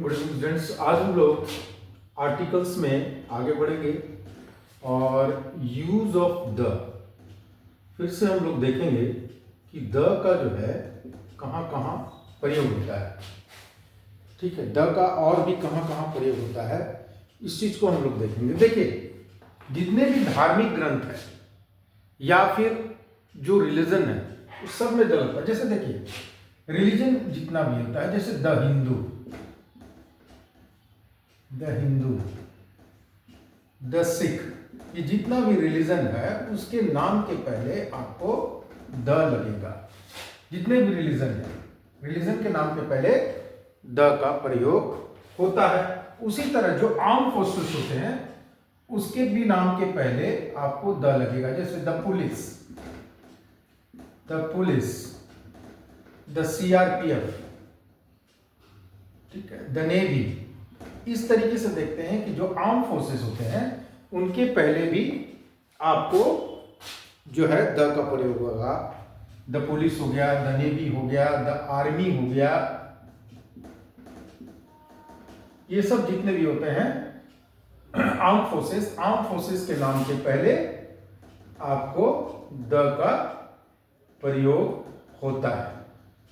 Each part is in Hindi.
Good evening students. आज हम लोग आर्टिकल्स में आगे बढ़ेंगे और यूज ऑफ द फिर से हम लोग देखेंगे कि द का जो है कहाँ कहाँ प्रयोग होता है। ठीक है, द का और भी कहाँ कहाँ प्रयोग होता है इस चीज को हम लोग देखेंगे। देखिए, जितने भी धार्मिक ग्रंथ है या फिर जो रिलीजन है उस सब में द लगता है। जैसे देखिए, रिलीजन जितना भी होता है, जैसे द हिंदू, द सिख, ये जितना भी रिलीजन है उसके नाम के पहले आपको द लगेगा। जितने भी रिलीजन है, रिलीजन के नाम के पहले द का प्रयोग होता है। उसी तरह जो आर्म फोर्सेस होते हैं उसके भी नाम के पहले आपको द लगेगा। जैसे द पुलिस, द सीआरपीएफ, ठीक है, द नेवी। इस तरीके से देखते हैं कि जो आर्म फोर्सेस होते हैं उनके पहले भी आपको जो है द का प्रयोग होगा। द पुलिस हो गया, द नेवी हो गया, द आर्मी हो गया, ये सब जितने भी होते हैं आर्म फोर्सेस के नाम के पहले आपको द का प्रयोग होता है।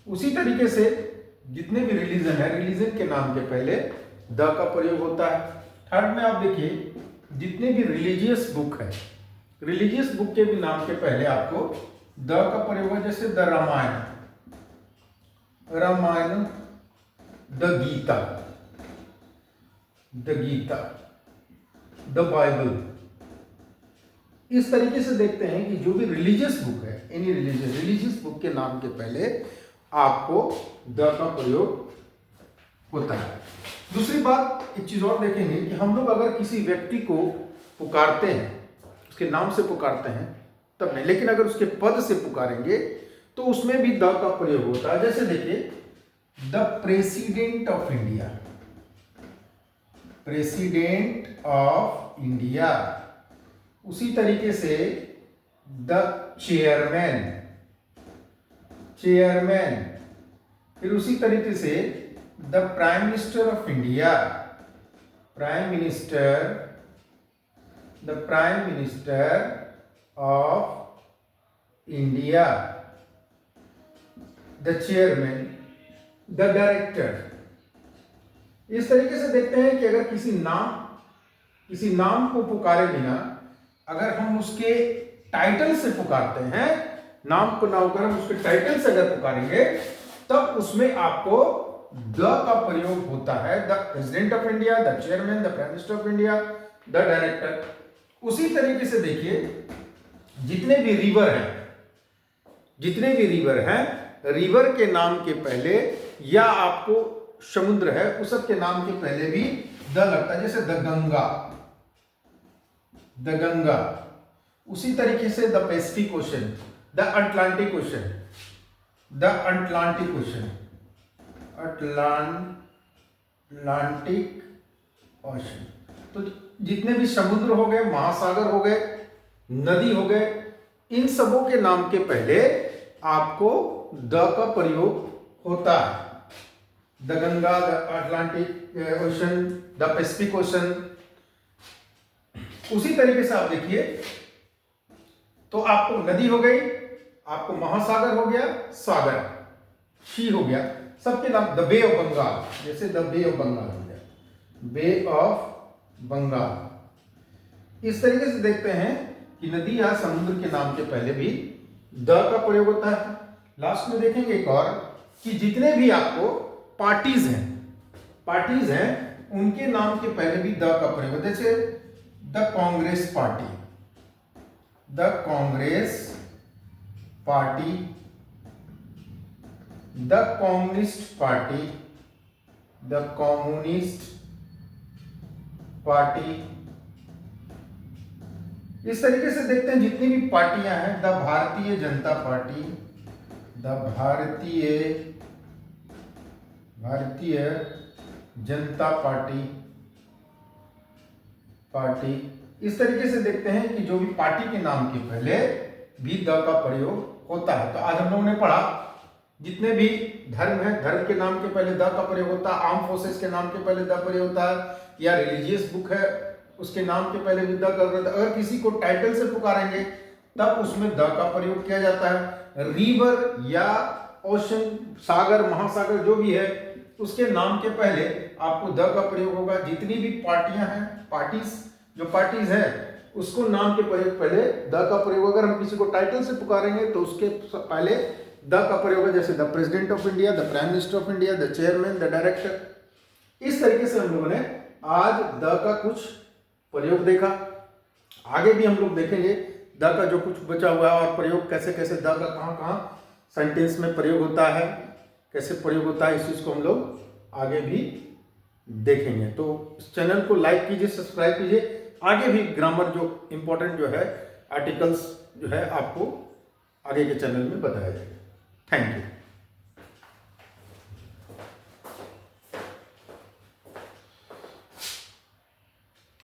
उसी तरीके से जितने भी रिलीजन है, रिलीजन के नाम के पहले द का प्रयोग होता है। थर्ड में आप देखिए, जितने भी रिलीजियस बुक है, रिलीजियस बुक के भी नाम के पहले आपको द का प्रयोग है। जैसे the Ramayana, the Gita, the Bible. इस तरीके से देखते हैं कि जो भी रिलीजियस बुक है, एनी रिलीजियस बुक के नाम के पहले आपको द का प्रयोग होता है। दूसरी बात, एक चीज और देखेंगे कि हम लोग अगर किसी व्यक्ति को पुकारते हैं, उसके नाम से पुकारते हैं तब नहीं, लेकिन अगर उसके पद से पुकारेंगे तो उसमें भी द का प्रयोग होता है। जैसे देखिए, द प्रेसिडेंट ऑफ इंडिया, उसी तरीके से द चेयरमैन, फिर उसी तरीके से the prime minister of India, the prime minister of India, the chairman, the director. इस तरीके से देखते हैं कि अगर किसी नाम को पुकारे बिना अगर हम उसके टाइटल से पुकारते हैं, नाम को ना होकर हम उसके टाइटल से अगर पुकारेंगे तब उसमें आपको द का प्रयोग होता है। The president of India, the chairman, the prime minister of India, the director. उसी तरीके से देखिए, जितने भी रिवर हैं, रिवर के नाम के पहले या आपको समुद्र है उस सब के नाम के पहले भी द लगता है। जैसे द गंगा, उसी तरीके से the Pacific ocean, the Atlantic ocean. तो जितने भी समुद्र हो गए, महासागर हो गए, नदी हो गए, इन सबों के नाम के पहले आपको द का प्रयोग होता है। The Ganga, the Atlantic ocean, the Pacific ocean. उसी तरीके से आप देखिए, तो आपको नदी हो गई, आपको महासागर हो गया, सागर, शी हो गया, सबके नाम। द बे ऑफ बंगाल, जैसे द बे ऑफ बंगाल हो गया, बे ऑफ बंगाल। इस तरीके से देखते हैं कि नदी या समुद्र के नाम के पहले भी द का प्रयोग होता है। लास्ट में देखेंगे एक और कि जितने भी आपको पार्टीज हैं उनके नाम के पहले भी द का प्रयोग होता है। जैसे the Congress party, the communist party. इस तरीके से देखते हैं जितनी भी पार्टियां हैं, the Bharatiya Janata party, Bharatiya Janata party. इस तरीके से देखते हैं कि जो भी पार्टी के नाम के पहले भी द का प्रयोग होता है। तो आज हम लोगों ने पढ़ा जितने भी धर्म है, धर्म के नाम के पहले द का प्रयोग होता है, आर्म फोर्सेस के नाम के पहले द प्रयोग होता है, या रिलीजियस बुक है उसके नाम के पहले भी द का प्रयोग होता है। अगर किसी को टाइटल से पुकारेंगे तब उसमें द का प्रयोग किया जाता है। रिवर या ओशन, सागर, महासागर जो भी है उसके नाम के पहले आपको द का प्रयोग होगा। जितनी भी पार्टियां हैं, पार्टीज है उसको नाम के प्रयोग पहले द का प्रयोग। अगर हम किसी को टाइटल से पुकारेंगे तो उसके पहले द का प्रयोग है, जैसे the president of India, the prime minister of India, the chairman, the director. इस तरीके से हम लोगों ने आज द का कुछ प्रयोग देखा। आगे भी हम लोग देखेंगे द का जो कुछ बचा हुआ है और प्रयोग कैसे कैसे द का कहाँ कहाँ सेंटेंस में प्रयोग होता है, कैसे प्रयोग होता है, इस चीज को हम लोग आगे भी देखेंगे। तो इस चैनल को लाइक कीजिए, सब्सक्राइब कीजिए। आगे भी ग्रामर जो इम्पोर्टेंट जो है आर्टिकल्स जो है आपको आगे के चैनल में बताया जाएगा। Thank you.